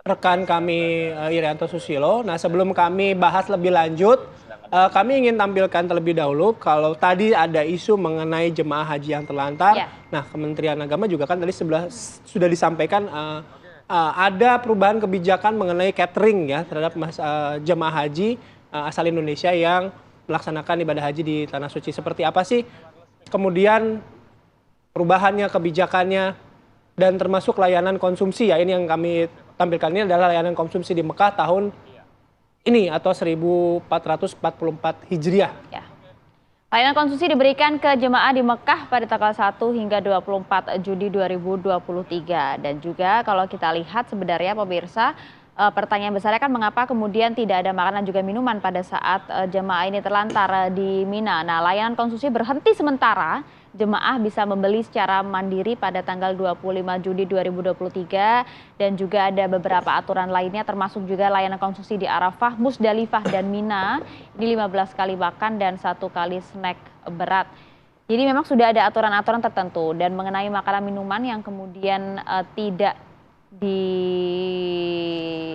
rekan kami Irianto Susilo. Nah, sebelum kami bahas lebih lanjut, kami ingin tampilkan terlebih dahulu kalau tadi ada isu mengenai jemaah haji yang terlantar. Ya. Nah, Kementerian Agama juga kan tadi sudah disampaikan ada perubahan kebijakan mengenai catering ya terhadap jemaah haji asal Indonesia yang melaksanakan ibadah haji di Tanah Suci. Seperti apa sih kemudian perubahannya, kebijakannya, dan termasuk layanan konsumsi ya. Ini yang kami tampilkan ini adalah layanan konsumsi di Mekah tahun ini atau 1444 Hijriah. Ya. Layanan konsumsi diberikan ke jemaah di Mekah pada tanggal 1 hingga 24 Juni 2023. Dan juga kalau kita lihat sebenarnya pemirsa, pertanyaan besarnya kan mengapa kemudian tidak ada makanan juga minuman pada saat jemaah ini terlantar di Mina. Nah, layanan konsumsi berhenti sementara. Jemaah bisa membeli secara mandiri pada tanggal 25 Juni 2023 dan juga ada beberapa aturan lainnya termasuk juga layanan konsumsi di Arafah, Musdalifah dan Mina. Ini 15 kali makan dan 1 kali snack berat. Jadi memang sudah ada aturan-aturan tertentu dan mengenai makanan minuman yang kemudian tidak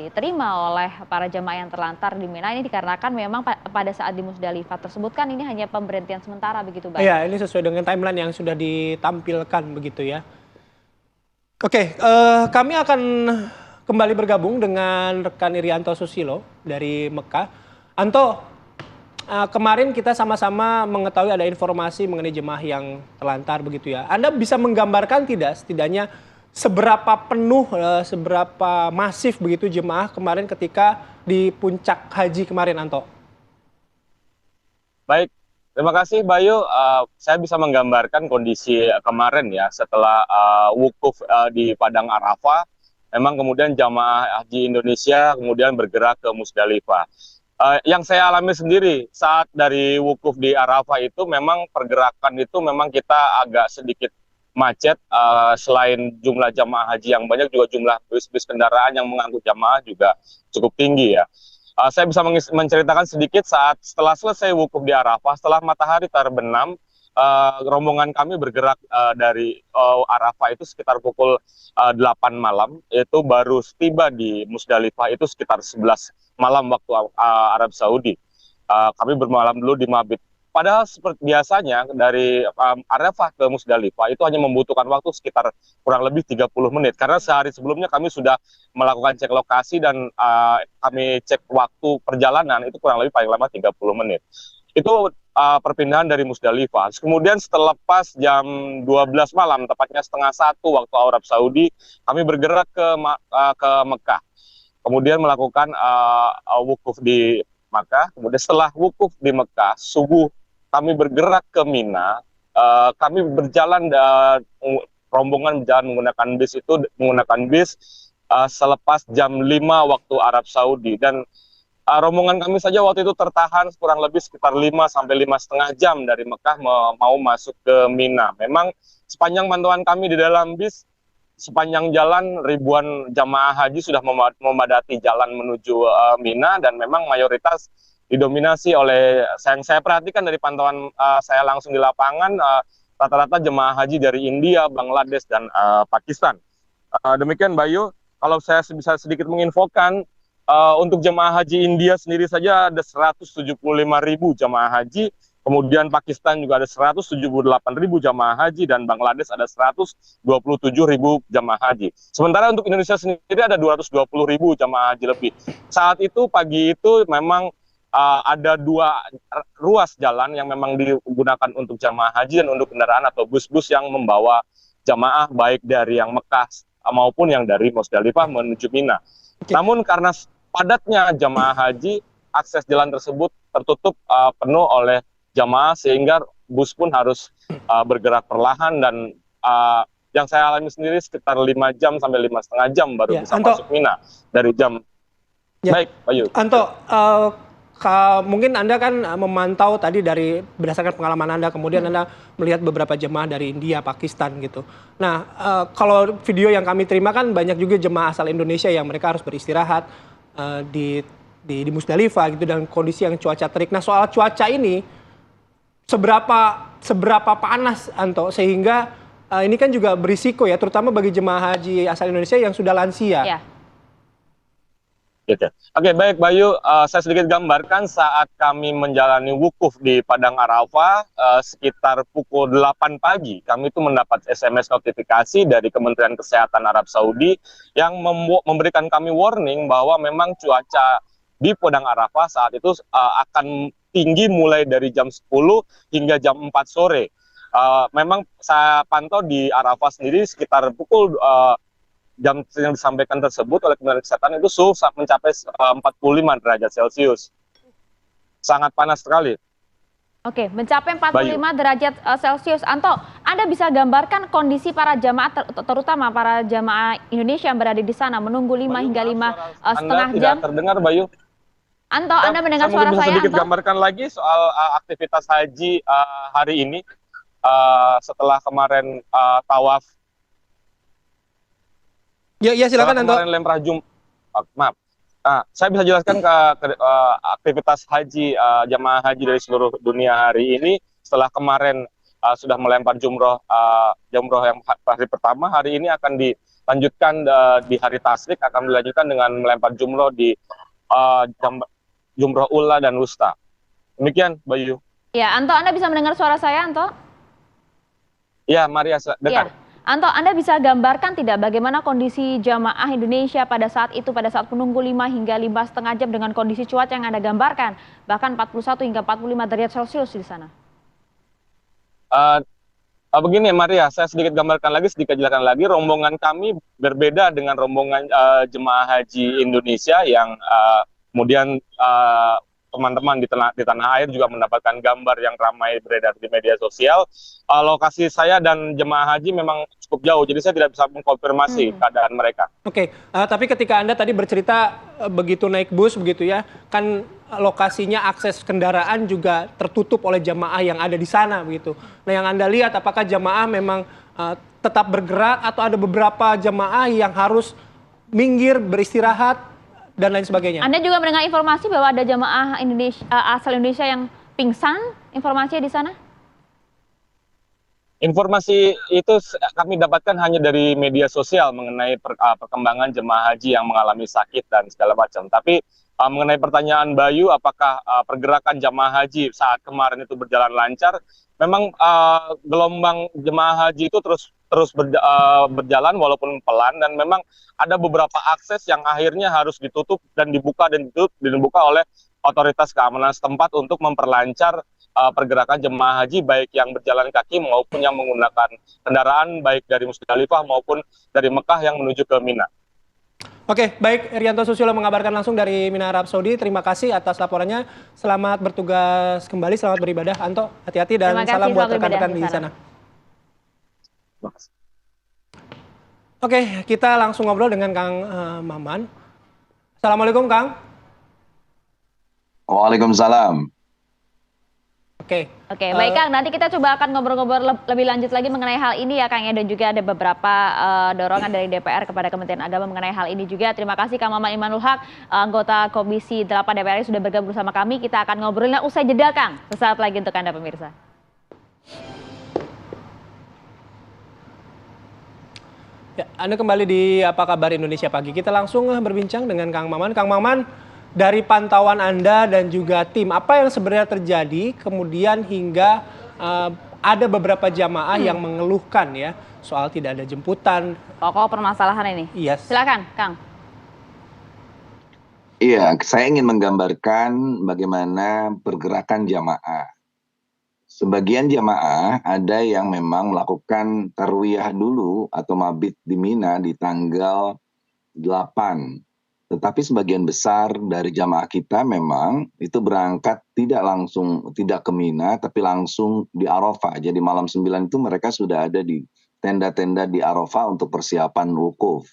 diterima oleh para jemaah yang terlantar di Mina ini dikarenakan memang pada saat di Musdalifah tersebut kan ini hanya pemberhentian sementara begitu, Bang? Iya, ini sesuai dengan timeline yang sudah ditampilkan begitu ya. Oke, kami akan kembali bergabung dengan rekan Irianto Susilo dari Mekah. Anto, kemarin kita sama-sama mengetahui ada informasi mengenai jemaah yang terlantar begitu ya. Anda bisa menggambarkan tidak setidaknya seberapa penuh, seberapa masif begitu jemaah kemarin ketika di puncak haji kemarin, Anto? Baik, terima kasih Bayu. Saya bisa menggambarkan kondisi kemarin ya setelah wukuf di Padang Arafah. Memang kemudian jamaah haji Indonesia kemudian bergerak ke Musdalifah. Yang saya alami sendiri saat dari wukuf di Arafah itu memang pergerakan itu memang kita agak sedikit macet. Selain jumlah jamaah haji yang banyak juga jumlah bis-bis kendaraan yang mengangkut jamaah juga cukup tinggi ya. Saya bisa menceritakan sedikit saat setelah selesai wukuf di Arafah, setelah matahari terbenam, rombongan kami bergerak dari Arafah itu sekitar pukul 8 malam, itu baru tiba di Musdalifah itu sekitar 11 malam waktu Arab Saudi. Kami bermalam dulu di Mabit. Padahal seperti biasanya dari Arafah ke Musdalifah itu hanya membutuhkan waktu sekitar kurang lebih 30 menit. Karena sehari sebelumnya kami sudah melakukan cek lokasi dan kami cek waktu perjalanan itu kurang lebih paling lama 30 menit. Itu perpindahan dari Musdalifah. Kemudian setelah lepas jam 12 malam, tepatnya setengah 1 waktu Arab Saudi, kami bergerak ke Mekah. Kemudian melakukan wukuf di Mekah. Kemudian setelah wukuf di Mekah, subuh kami bergerak ke Mina. Kami berjalan rombongan berjalan menggunakan bis selepas jam 5 waktu Arab Saudi dan rombongan kami saja waktu itu tertahan kurang lebih sekitar 5 sampai 5,5 jam dari Mekah mau masuk ke Mina. Memang sepanjang pantauan kami di dalam bis sepanjang jalan ribuan jamaah haji sudah memadati jalan menuju Mina dan memang mayoritas didominasi oleh yang saya perhatikan dari pantauan saya langsung di lapangan rata-rata jemaah haji dari India, Bangladesh dan Pakistan. Demikian Bayu, kalau saya bisa sedikit menginfokan untuk jemaah haji India sendiri saja ada 175.000 jemaah haji, kemudian Pakistan juga ada 178.000 jamaah haji dan Bangladesh ada 127.000 jamaah haji. Sementara untuk Indonesia sendiri ada 220.000 jamaah haji lebih. Saat itu pagi itu memang ada 2 ruas jalan yang memang digunakan untuk jamaah haji dan untuk kendaraan atau bus-bus yang membawa jamaah baik dari yang Mekah maupun yang dari Musdalifah menuju Mina. Namun karena padatnya jamaah haji, akses jalan tersebut tertutup penuh oleh jamaah sehingga bus pun harus bergerak perlahan dan yang saya alami sendiri sekitar 5 jam sampai 5,5 jam baru bisa Anto, masuk Mina dari jam. Baik, Bayu. Anto, mungkin Anda kan memantau tadi dari berdasarkan pengalaman Anda, kemudian Anda melihat beberapa jemaah dari India, Pakistan gitu. Nah, kalau video yang kami terima kan banyak juga jemaah asal Indonesia yang mereka harus beristirahat di Musdalifah gitu dan kondisi yang cuaca terik. Nah, soal cuaca ini seberapa panas, Anto, sehingga ini kan juga berisiko ya, terutama bagi jemaah haji asal Indonesia yang sudah lansia. Ya. Gitu. Oke, baik Bayu, saya sedikit gambarkan saat kami menjalani wukuf di Padang Arafah sekitar pukul 8 pagi, kami itu mendapat SMS notifikasi dari Kementerian Kesehatan Arab Saudi yang memberikan kami warning bahwa memang cuaca di Padang Arafah saat itu akan tinggi mulai dari jam 10 hingga jam 4 sore. Memang saya pantau di Arafah sendiri sekitar pukul jam yang disampaikan tersebut oleh Kementerian Kesehatan itu suhu mencapai 45 derajat Celcius. Sangat panas sekali. Oke, mencapai 45 Bayu. derajat Celcius. Anto, Anda bisa gambarkan kondisi para jamaah, terutama para jamaah Indonesia yang berada di sana, menunggu 5 hingga 5,5 Anda jam. tidak terdengar, Bayu. Anto, Anda mendengar Saya suara mungkin bisa saya, sedikit Anto? gambarkan lagi soal aktivitas haji hari ini setelah kemarin tawaf. Ya Setelah silakan Anto. kemarin lemrah maaf. Saya bisa jelaskan aktivitas haji jamaah haji dari seluruh dunia hari ini setelah kemarin sudah melempar jumroh yang hari pertama, hari ini akan dilanjutkan di hari tasrik, akan dilanjutkan dengan melempar jumroh di jumroh ula dan wusta. Demikian, Bayu. Ya, Anto, Anda bisa mendengar suara saya, Anto? Ya, Maria, dengar. Ya. Anto, Anda bisa gambarkan tidak bagaimana kondisi jamaah Indonesia pada saat itu, pada saat menunggu 5 hingga 5,5 jam dengan kondisi cuaca yang Anda gambarkan, bahkan 41 hingga 45 derajat Celcius di sana? Begini Maria, saya sedikit gambarkan lagi, sedikit jelaskan lagi. Rombongan kami berbeda dengan rombongan jemaah haji Indonesia yang kemudian teman-teman di tanah air juga mendapatkan gambar yang ramai beredar di media sosial. Lokasi saya dan jemaah haji memang cukup jauh, jadi saya tidak bisa mengkonfirmasi keadaan mereka. Oke, tapi ketika Anda tadi bercerita begitu naik bus begitu ya, kan lokasinya akses kendaraan juga tertutup oleh jamaah yang ada di sana begitu. Nah, yang Anda lihat apakah jamaah memang tetap bergerak atau ada beberapa jamaah yang harus minggir beristirahat dan lain sebagainya? Anda juga mendengar informasi bahwa ada jamaah asal Indonesia yang pingsan, informasinya di sana? Informasi itu kami dapatkan hanya dari media sosial mengenai perkembangan jemaah haji yang mengalami sakit dan segala macam. Tapi mengenai pertanyaan Bayu, apakah pergerakan jemaah haji saat kemarin itu berjalan lancar? Memang gelombang jemaah haji itu terus berjalan walaupun pelan, dan memang ada beberapa akses yang akhirnya harus ditutup dan dibuka oleh otoritas keamanan setempat untuk memperlancar pergerakan jemaah haji baik yang berjalan kaki maupun yang menggunakan kendaraan baik dari Musdalifah maupun dari Mekah yang menuju ke Mina. Oke, baik, Irianto Susilo mengabarkan langsung dari Mina, Arab Saudi. Terima kasih atas laporannya. Selamat bertugas kembali, selamat beribadah. Anto, hati-hati dan salam buat rekan-rekan di sana. Oke, kita langsung ngobrol dengan Kang Maman. Assalamualaikum, Kang. Waalaikumsalam. Oke, baik Kang, nanti kita coba akan ngobrol-ngobrol lebih lanjut lagi mengenai hal ini ya Kang ya, dan juga ada beberapa dorongan dari DPR kepada Kementerian Agama mengenai hal ini juga. Terima kasih Kang Maman Imanul Haq, anggota Komisi 8 DPR sudah bergabung bersama kami. Kita akan ngobrolnya usai jeda Kang, sesaat lagi untuk Anda pemirsa. ya, Anda kembali di Apa Kabar Indonesia Pagi. Kita langsung berbincang dengan Kang Maman. Kang Maman, dari pantauan Anda dan juga tim, apa yang sebenarnya terjadi kemudian hingga ada beberapa jamaah yang mengeluhkan ya soal tidak ada jemputan. Pokok permasalahan ini. Yes. Silakan, Kang. Iya, saya ingin menggambarkan bagaimana pergerakan jamaah. Sebagian jamaah ada yang memang melakukan tarwiyah dulu atau mabit di Mina di tanggal 8. Tetapi sebagian besar dari jamaah kita memang itu berangkat tidak ke Mina, tapi langsung di Arafah. Jadi malam 9 itu mereka sudah ada di tenda-tenda di Arafah untuk persiapan wukuf.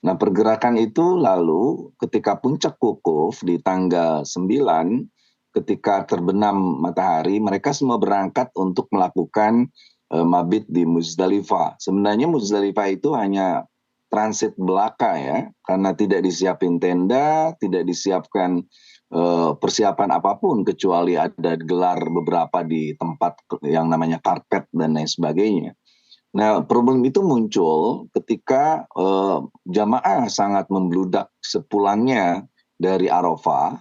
Nah, pergerakan itu lalu ketika puncak wukuf di tanggal 9, ketika terbenam matahari, mereka semua berangkat untuk melakukan mabit di Muzdalifah. Sebenarnya Muzdalifah itu hanya transit belaka ya, karena tidak disiapin tenda, tidak disiapkan persiapan apapun kecuali ada gelar beberapa di tempat yang namanya karpet dan lain sebagainya. Nah, problem itu muncul ketika jamaah sangat membludak sepulangnya dari Arafah,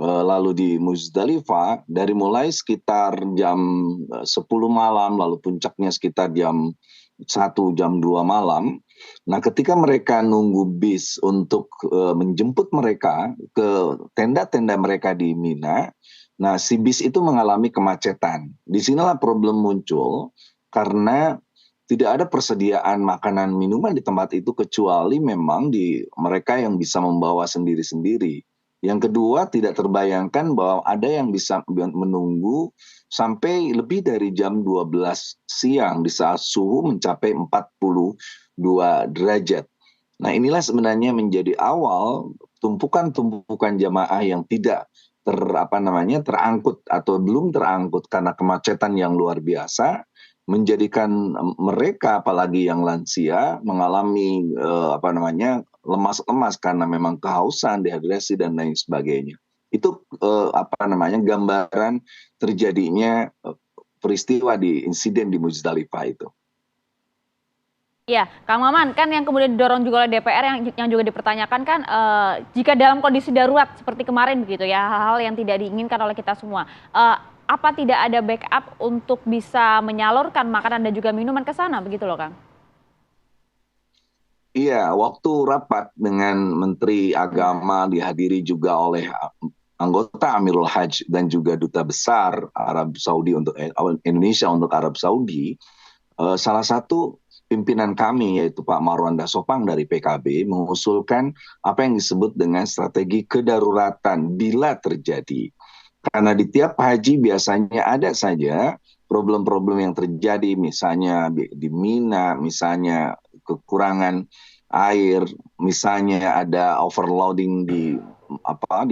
lalu di Muzdalifah dari mulai sekitar jam 10 malam, lalu puncaknya sekitar jam 1, jam 2 malam. Nah, ketika mereka nunggu bis untuk menjemput mereka ke tenda-tenda mereka di Mina, nah si bis itu mengalami kemacetan. Disinilah problem muncul karena tidak ada persediaan makanan minuman di tempat itu kecuali memang di mereka yang bisa membawa sendiri-sendiri. Yang kedua, tidak terbayangkan bahwa ada yang bisa menunggu sampai lebih dari jam 12 siang di saat suhu mencapai 42 derajat. Nah, inilah sebenarnya menjadi awal tumpukan-tumpukan jamaah yang tidak terangkut atau belum terangkut karena kemacetan yang luar biasa, menjadikan mereka apalagi yang lansia mengalami lemas-lemas karena memang kehausan, dehidrasi dan lain sebagainya. Itu gambaran terjadinya peristiwa di insiden di Muzdalifah itu. Ya, Kang Maman, kan yang kemudian didorong juga oleh DPR yang juga dipertanyakan kan jika dalam kondisi darurat seperti kemarin begitu ya, hal-hal yang tidak diinginkan oleh kita semua. Apa tidak ada backup untuk bisa menyalurkan makanan dan juga minuman ke sana begitu loh, Kang? Iya, waktu rapat dengan Menteri Agama dihadiri juga oleh anggota Amirul Hajj dan juga Duta Besar Arab Saudi untuk Indonesia untuk Arab Saudi, salah satu pimpinan kami yaitu Pak Marwan Dasopang dari PKB mengusulkan apa yang disebut dengan strategi kedaruratan bila terjadi. Karena di tiap haji biasanya ada saja problem-problem yang terjadi, misalnya di Mina, misalnya kekurangan air, misalnya ada overloading di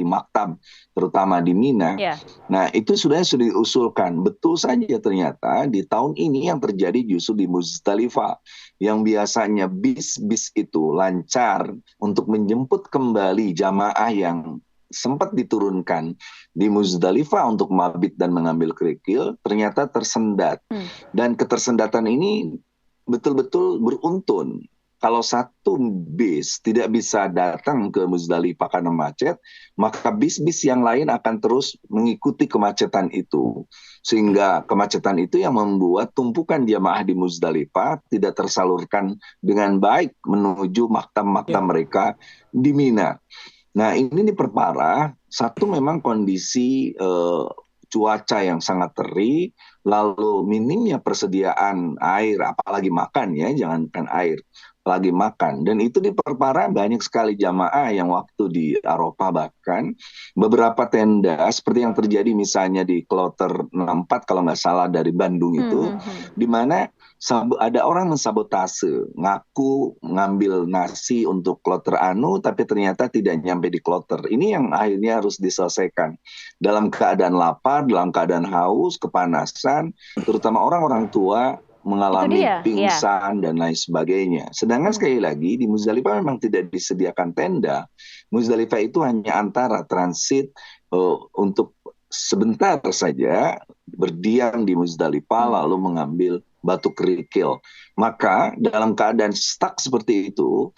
maktab, terutama di Mina. Yeah. Nah, itu sudah diusulkan. Betul saja ternyata di tahun ini yang terjadi justru di Muzdalifah, yang biasanya bis-bis itu lancar untuk menjemput kembali jamaah yang sempat diturunkan di Muzdalifah untuk mabit dan mengambil kerikil, ternyata tersendat. Dan ketersendatan ini betul-betul beruntun. Kalau satu bis tidak bisa datang ke Muzdalifah karena macet, maka bis-bis yang lain akan terus mengikuti kemacetan itu. Sehingga kemacetan itu yang membuat tumpukan jamaah di Muzdalifah tidak tersalurkan dengan baik menuju maktam-maktam mereka di Mina. Nah, ini diperparah, satu memang kondisi cuaca yang sangat terik, lalu minimnya persediaan air, apalagi makan ya, jangankan air, apalagi makan. Dan itu diperparah banyak sekali jamaah yang waktu di Arafah bahkan beberapa tenda seperti yang terjadi misalnya di Kloter 64 kalau nggak salah dari Bandung itu, di mana ada orang mensabotase, ngaku ngambil nasi untuk kloter anu, tapi ternyata tidak nyampe di kloter. Ini yang akhirnya harus diselesaikan. Dalam keadaan lapar, dalam keadaan haus, kepanasan, terutama orang-orang tua mengalami pingsan dan lain sebagainya. Sedangkan sekali lagi di Muzdalifah memang tidak disediakan tenda. Muzdalifah itu hanya antara transit untuk sebentar saja berdiam di Muzdalifah lalu mengambil batu kerikil. Maka dalam keadaan stuck seperti itu,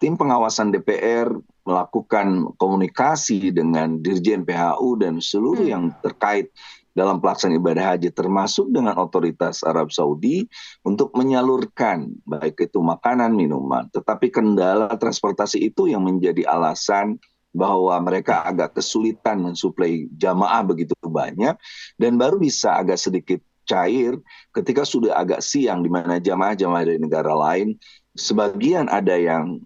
tim pengawasan DPR melakukan komunikasi dengan Dirjen PHU dan seluruh yang terkait dalam pelaksanaan ibadah haji termasuk dengan otoritas Arab Saudi untuk menyalurkan baik itu makanan, minuman. Tetapi kendala transportasi itu yang menjadi alasan bahwa mereka agak kesulitan mensuplai jamaah begitu banyak dan baru bisa agak sedikit cair ketika sudah agak siang di mana jamaah-jamaah dari negara lain sebagian ada yang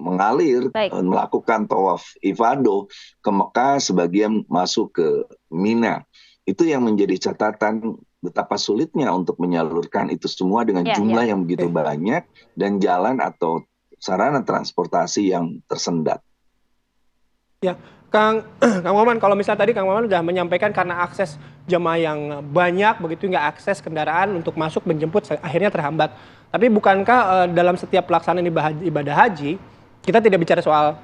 mengalir melakukan tawaf ifadah ke Mekah, sebagian masuk ke Mina. Itu yang menjadi catatan betapa sulitnya untuk menyalurkan itu semua dengan jumlah yang begitu banyak dan jalan atau sarana transportasi yang tersendat. Ya, Kang Maman, kalau misalnya tadi Kang Maman sudah menyampaikan karena akses jemaah yang banyak begitu nggak akses kendaraan untuk masuk menjemput akhirnya terhambat. Tapi bukankah dalam setiap pelaksanaan ibadah haji kita tidak bicara soal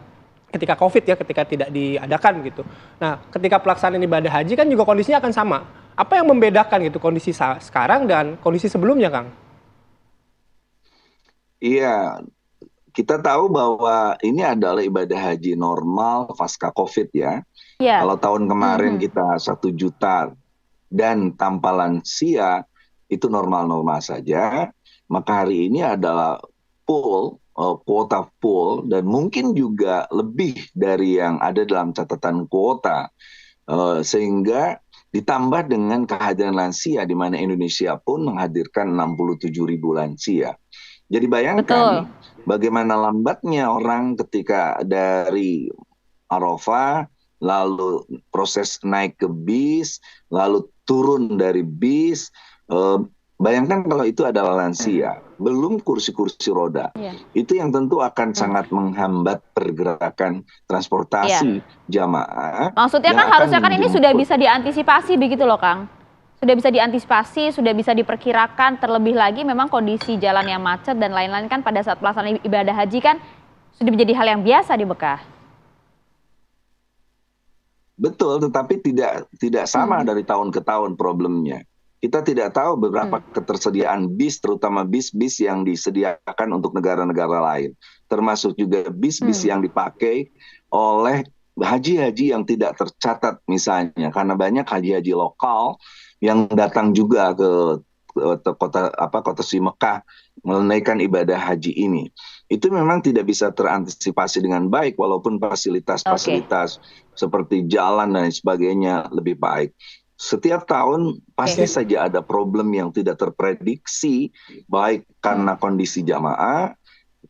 ketika COVID ya, ketika tidak diadakan gitu. Nah, ketika pelaksanaan ibadah haji kan juga kondisinya akan sama. Apa yang membedakan gitu kondisi sekarang dan kondisi sebelumnya, Kang? Iya, kita tahu bahwa ini adalah ibadah haji normal pasca COVID ya. Iya. Kalau tahun kemarin kita 1 juta dan tanpa lansia itu normal-normal saja, maka hari ini adalah kuota full dan mungkin juga lebih dari yang ada dalam catatan kuota. Sehingga ditambah dengan kehadiran lansia di mana Indonesia pun menghadirkan 67.000 lansia. Jadi bayangkan bagaimana lambatnya orang ketika dari Arafah, lalu proses naik ke bis, lalu turun dari bis. Bayangkan kalau itu adalah lansia, belum kursi-kursi roda. Itu yang tentu akan sangat menghambat pergerakan transportasi jamaah. Maksudnya kan harusnya kan ini sudah bisa diantisipasi begitu loh Kang. Sudah bisa diantisipasi, sudah bisa diperkirakan, terlebih lagi memang kondisi jalan yang macet dan lain-lain kan pada saat pelaksanaan ibadah haji kan sudah menjadi hal yang biasa di Mekah. Betul, tetapi tidak sama dari tahun ke tahun problemnya. Kita tidak tahu beberapa ketersediaan bis, terutama bis-bis yang disediakan untuk negara-negara lain. Termasuk juga bis-bis yang dipakai oleh haji-haji yang tidak tercatat misalnya. Karena banyak haji-haji lokal yang datang juga ke kota suci Mekah menunaikan ibadah haji ini. Itu memang tidak bisa terantisipasi dengan baik walaupun fasilitas-fasilitas seperti jalan dan sebagainya lebih baik. Setiap tahun pasti saja ada problem yang tidak terprediksi, baik karena kondisi jamaah,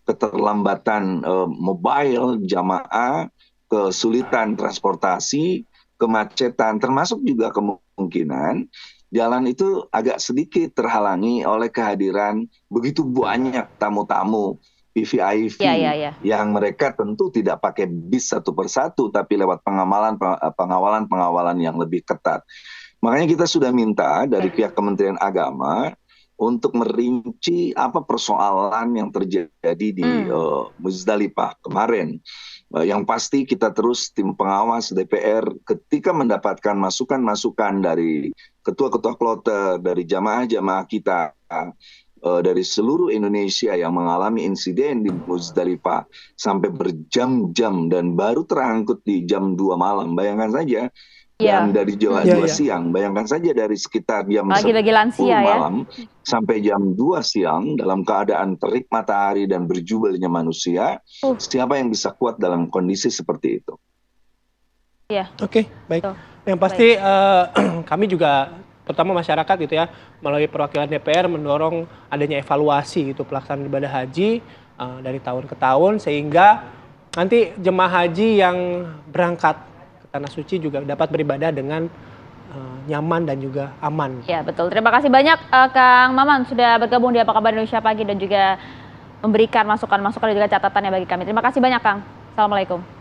keterlambatan mobile jamaah, kesulitan transportasi, kemacetan, termasuk juga kemungkinan jalan itu agak sedikit terhalangi oleh kehadiran begitu banyak tamu-tamu VVIP yang mereka tentu tidak pakai bis satu persatu, tapi lewat pengawalan yang lebih ketat. Makanya kita sudah minta dari pihak Kementerian Agama untuk merinci apa persoalan yang terjadi di Muzdalifah kemarin. Yang pasti kita terus tim pengawas DPR ketika mendapatkan masukan-masukan dari ketua-ketua kloter, dari jamaah-jamaah kita, dari seluruh Indonesia yang mengalami insiden di Muzdalifah sampai berjam-jam dan baru terangkut di jam 2 malam. Bayangkan saja. Dan dari jam 2 siang, bayangkan saja dari sekitar jam 10 malam sampai jam 2 siang dalam keadaan terik matahari dan berjubelnya manusia, siapa yang bisa kuat dalam kondisi seperti itu? Oke, baik. Yang pasti kami juga, terutama masyarakat gitu ya, melalui perwakilan DPR mendorong adanya evaluasi gitu pelaksanaan ibadah haji dari tahun ke tahun sehingga nanti jemaah haji yang berangkat Tanah Suci juga dapat beribadah dengan nyaman dan juga aman. Ya betul. Terima kasih banyak Kang Maman sudah bergabung di Apa Kabar Indonesia Pagi dan juga memberikan masukan-masukan dan juga catatannya bagi kami. Terima kasih banyak Kang. Assalamualaikum.